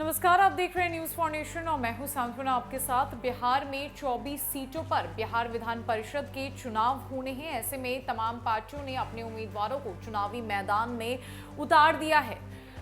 नमस्कार, आप देख रहे हैं न्यूज फॉर नेशन और मैं हूं सांत्वना आपके साथ। बिहार में 24 सीटों पर बिहार विधान परिषद के चुनाव होने हैं। ऐसे में तमाम पार्टियों ने अपने उम्मीदवारों को चुनावी मैदान में उतार दिया है।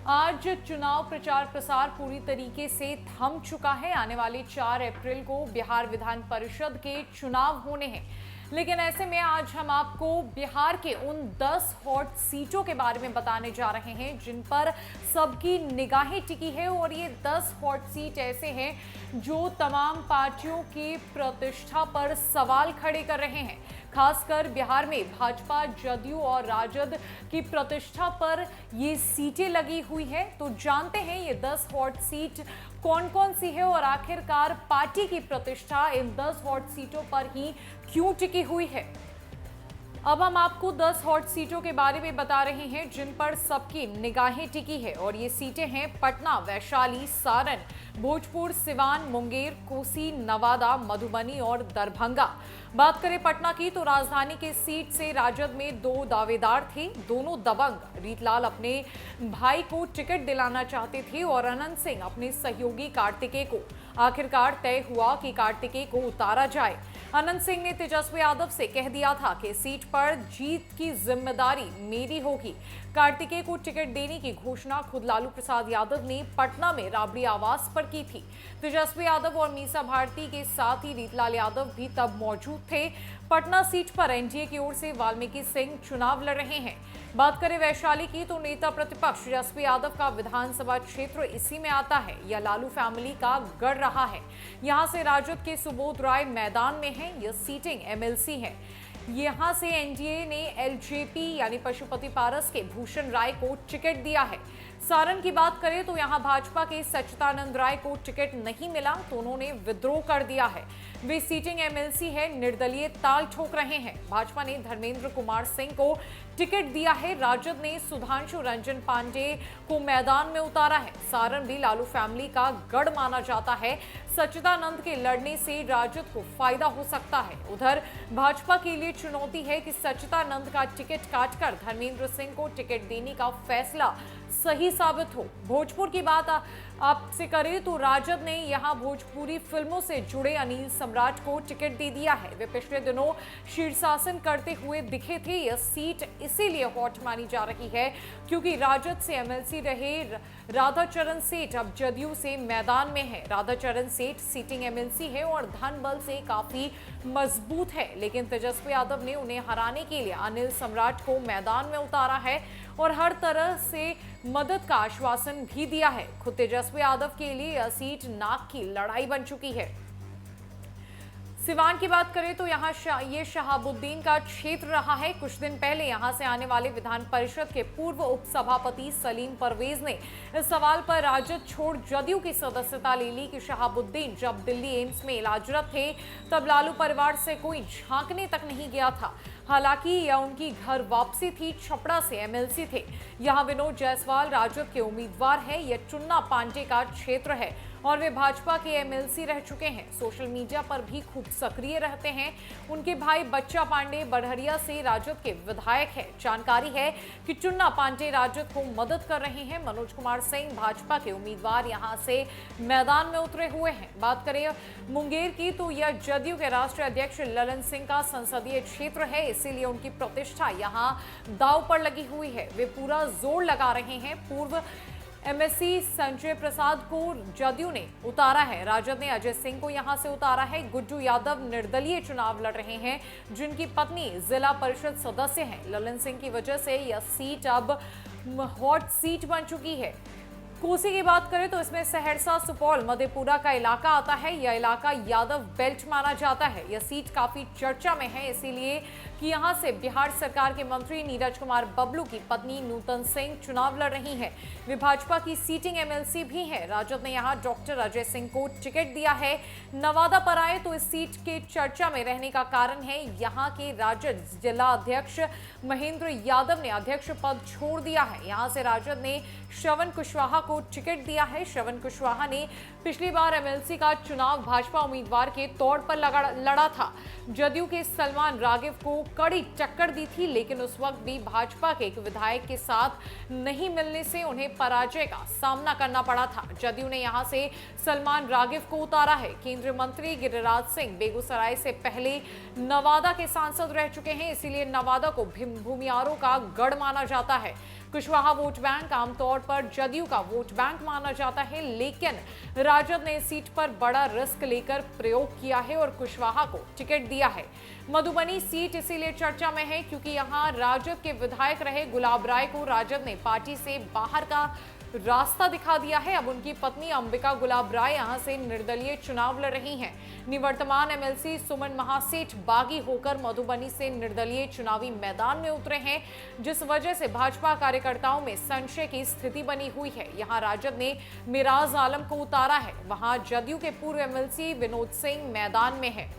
आज चुनाव प्रचार प्रसार पूरी तरीके से थम चुका है। आने वाले 4 अप्रैल को बिहार विधान परिषद के चुनाव होने हैं, लेकिन ऐसे में आज हम आपको बिहार के उन 10 हॉट सीटों के बारे में बताने जा रहे हैं जिन पर सबकी निगाहें टिकी है। और ये 10 हॉट सीट ऐसे हैं जो तमाम पार्टियों की प्रतिष्ठा पर सवाल खड़े कर रहे हैं। खासकर बिहार में भाजपा, जदयू और राजद की प्रतिष्ठा पर ये सीटें लगी हुई है। तो जानते हैं ये 10 हॉट सीट कौन कौन सी है और आखिरकार पार्टी की प्रतिष्ठा इन 10 हॉट सीटों पर ही क्यों टिकी हुई है। अब हम आपको 10 हॉट सीटों के बारे में बता रहे हैं जिन पर सबकी निगाहें टिकी है। और ये सीटें हैं पटना, वैशाली, सारण, भोजपुर, सिवान, मुंगेर, कोसी, नवादा, मधुबनी और दरभंगा। बात करें पटना की तो राजधानी के सीट से राजद में 2 दावेदार थे। दोनों दबंग। रीतलाल अपने भाई को टिकट दिलाना चाहते थे और अनंत सिंह अपने सहयोगी कार्तिकेय को। आखिरकार तय हुआ कि कार्तिकेय को उतारा जाए। अनंत सिंह ने तेजस्वी यादव से कह दिया था कि सीट पर जीत की जिम्मेदारी मेरी होगी। कार्तिकेय को टिकट देने की घोषणा खुद लालू प्रसाद यादव ने पटना में राबड़ी आवास पर की थी। तेजस्वी यादव और मीसा भारती के साथ ही रीतलाल यादव भी तब मौजूद थे। पटना सीट पर एनडीए की ओर से वाल्मीकि सिंह चुनाव लड़ रहे हैं। बात करें वैशाली की तो नेता प्रतिपक्ष तेजस्वी यादव का विधानसभा क्षेत्र इसी में आता है। यह लालू फैमिली का गढ़ रहा है। यहां से राजद के सुबोध राय मैदान में हैं। यह सीटिंग एमएलसी है। यहां से एनडीए ने एलजेपी यानी पशुपति पारस के भूषण राय को टिकट दिया है। सारण की बात करें तो यहां भाजपा के सच्चिदानंद राय को टिकट नहीं मिला तो उन्होंने विद्रोह कर दिया है। वे सीटिंग एमएलसी है, निर्दलीय ताल ठोक रहे हैं। भाजपा ने धर्मेंद्र कुमार सिंह को टिकट दिया है। राजद ने सुधांशु रंजन पांडे को मैदान में उतारा है। सारण भी लालू फैमिली का गढ़ माना जाता है। सच्चिदानंद के लड़ने से राजद को फायदा हो सकता है। उधर भाजपा के लिए चुनौती है कि सच्चिदानंद का टिकट काटकर धर्मेंद्र सिंह को टिकट देने का फैसला सही साबित हो। भोजपुर की बात आपसे करें तो राजद ने यहां भोजपुरी फिल्मों से जुड़े अनिल सम्राट को टिकट दे दिया है। वे पिछले दिनों शीर्षासन करते हुए दिखे थे। यह सीट इसीलिए हॉट मानी जा रही है क्योंकि राजद से एमएलसी रहे राधाचरण सेठ अब जदयू से मैदान में है। राधाचरण सेठ सीटिंग एमएलसी है और धन बल से काफी मजबूत है, लेकिन तेजस्वी यादव ने उन्हें हराने के लिए अनिल सम्राट को मैदान में उतारा है और हर तरह से मदद का आश्वासन भी दिया है। खुद तेजस्वी यादव के लिए यह सीट नाक की लड़ाई बन चुकी है। सिवान की बात करें तो यहाँ ये शहाबुद्दीन का क्षेत्र रहा है। कुछ दिन पहले यहाँ से आने वाले विधान परिषद के पूर्व उपसभापति सलीम परवेज ने इस सवाल पर राजद छोड़ जदयू की सदस्यता ले ली कि शहाबुद्दीन जब दिल्ली एम्स में इलाजरत थे तब लालू परिवार से कोई झांकने तक नहीं गया था। हालांकि यह उनकी घर वापसी थी। छपरा से एमएलसी थे। यहाँ विनोद जायसवाल राजद के उम्मीदवार हैं। यह चुन्ना पांडे का क्षेत्र है और वे भाजपा के एमएलसी रह चुके हैं। सोशल मीडिया पर भी खूब सक्रिय रहते हैं। उनके भाई बच्चा पांडे बड़हरिया से राजद के विधायक है। जानकारी है कि चुन्ना पांडे राजद को मदद कर रहे हैं। मनोज कुमार सिंह भाजपा के उम्मीदवार यहां से मैदान में उतरे हुए हैं। बात करें मुंगेर की तो यह जदयू के राष्ट्रीय अध्यक्ष ललन सिंह का संसदीय क्षेत्र है, इसीलिए उनकी प्रतिष्ठा यहां दांव पर लगी हुई है। वे पूरा जोर लगा रहे हैं। पूर्व एमएससी संजय प्रसाद को जदयू ने उतारा है। राजद ने अजय सिंह को यहां से उतारा है। गुड्डू यादव निर्दलीय चुनाव लड़ रहे हैं, जिनकी पत्नी जिला परिषद सदस्य हैं। ललन सिंह की वजह से यह सीट अब हॉट सीट बन चुकी है। कोसी की बात करें तो इसमें सहरसा, सुपौल, मधेपुरा का इलाका आता है। यह इलाका यादव बेल्ट माना जाता है। यह सीट काफी चर्चा में है, इसीलिए कि यहां से बिहार सरकार के मंत्री नीरज कुमार बबलू की पत्नी नूतन सिंह चुनाव लड़ रही हैं। वे भाजपा की सीटिंग एमएलसी भी हैं। राजद ने यहां डॉक्टर अजय सिंह को टिकट दिया है। नवादा पर आए तो इस सीट के चर्चा में रहने का कारण है यहां के राजद जिला अध्यक्ष महेंद्र यादव ने अध्यक्ष पद छोड़ दिया है। यहां से राजद ने श्रवण कुशवाहा को टिकट दिया है। श्रवण कुशवाहा ने पिछली बार एमएलसी का चुनाव भाजपा उम्मीदवार के तौर पर लड़ा था। जदयू के सलमान रागिब को कड़ी टक्कर दी थी, लेकिन उस वक्त भी भाजपा के एक विधायक के साथ नहीं मिलने से उन्हें पराजय का सामना करना पड़ा था। जदयू ने यहां से सलमान रागिब को उतारा है। केंद्रीय मंत्री गिरिराज सिंह बेगूसराय से पहले नवादा के सांसद रह चुके हैं, इसीलिए नवादा को भूमियारों का गढ़ माना जाता है। कुशवाहा वोट बैंक आमतौर पर जदयू का वोट बैंक माना जाता है, लेकिन राजद ने इस सीट पर बड़ा रिस्क लेकर प्रयोग किया है और कुशवाहा को टिकट दिया है। मधुबनी सीट इसीलिए चर्चा में है क्योंकि यहां राजद के विधायक रहे गुलाब राय को राजद ने पार्टी से बाहर का रास्ता दिखा दिया है। अब उनकी पत्नी अंबिका गुलाब राय यहां से निर्दलीय चुनाव लड़ रही हैं। निवर्तमान एमएलसी सुमन महासेठ बागी होकर मधुबनी से निर्दलीय चुनावी मैदान में उतरे हैं, जिस वजह से भाजपा कार्यकर्ताओं में संशय की स्थिति बनी हुई है। यहां राजद ने मिराज आलम को उतारा है, वहां जदयू के पूर्व एमएलसी विनोद सिंह मैदान में है।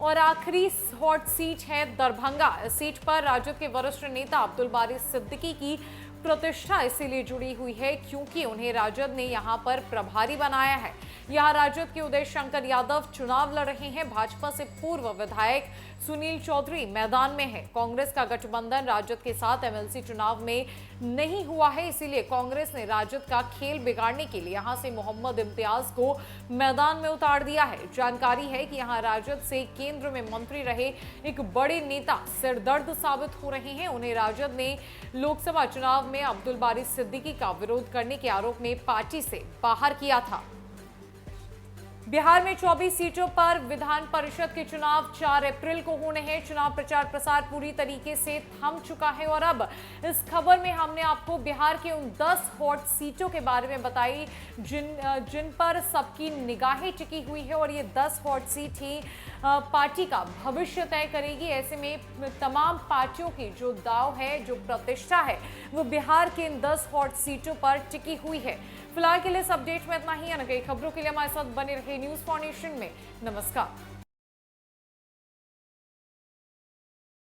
और आखिरी हॉट सीट है दरभंगा। इस सीट पर राजद के वरिष्ठ नेता अब्दुल बारी सिद्दीकी की प्रतिष्ठा इसीलिए जुड़ी हुई है क्योंकि उन्हें राजद ने यहां पर प्रभारी बनाया है। यहां राजद के उदय शंकर यादव चुनाव लड़ रहे हैं। भाजपा से पूर्व विधायक सुनील चौधरी मैदान में है। कांग्रेस का गठबंधन राजद के साथ एमएलसी चुनाव में नहीं हुआ है, इसीलिए कांग्रेस ने राजद का खेल बिगाड़ने के लिए यहां से मोहम्मद इम्तियाज को मैदान में उतार दिया है। जानकारी है कि यहां राजद से केंद्र में मंत्री रहे एक बड़े नेता सिरदर्द साबित हो रहे हैं। उन्हें राजद ने लोकसभा चुनाव में अब्दुल बारी सिद्दीकी का विरोध करने के आरोप में पार्टी से बाहर किया था। बिहार में 24 सीटों पर विधान परिषद के चुनाव 4 अप्रैल को होने हैं। चुनाव प्रचार प्रसार पूरी तरीके से थम चुका है और अब इस खबर में हमने आपको बिहार के उन 10 हॉट सीटों के बारे में बताई जिन पर सबकी निगाहें टिकी हुई है और ये 10 हॉट सीट ही पार्टी का भविष्य तय करेगी। ऐसे में तमाम पार्टियों की जो दाव है, जो प्रतिष्ठा है, वो बिहार के इन 10 हॉट सीटों पर टिकी हुई है। फिलहाल के लिए इस अपडेट में इतना ही। आने खबरों के लिए हमारे साथ बने रहे न्यूज़ फाउंडेशन में। नमस्कार।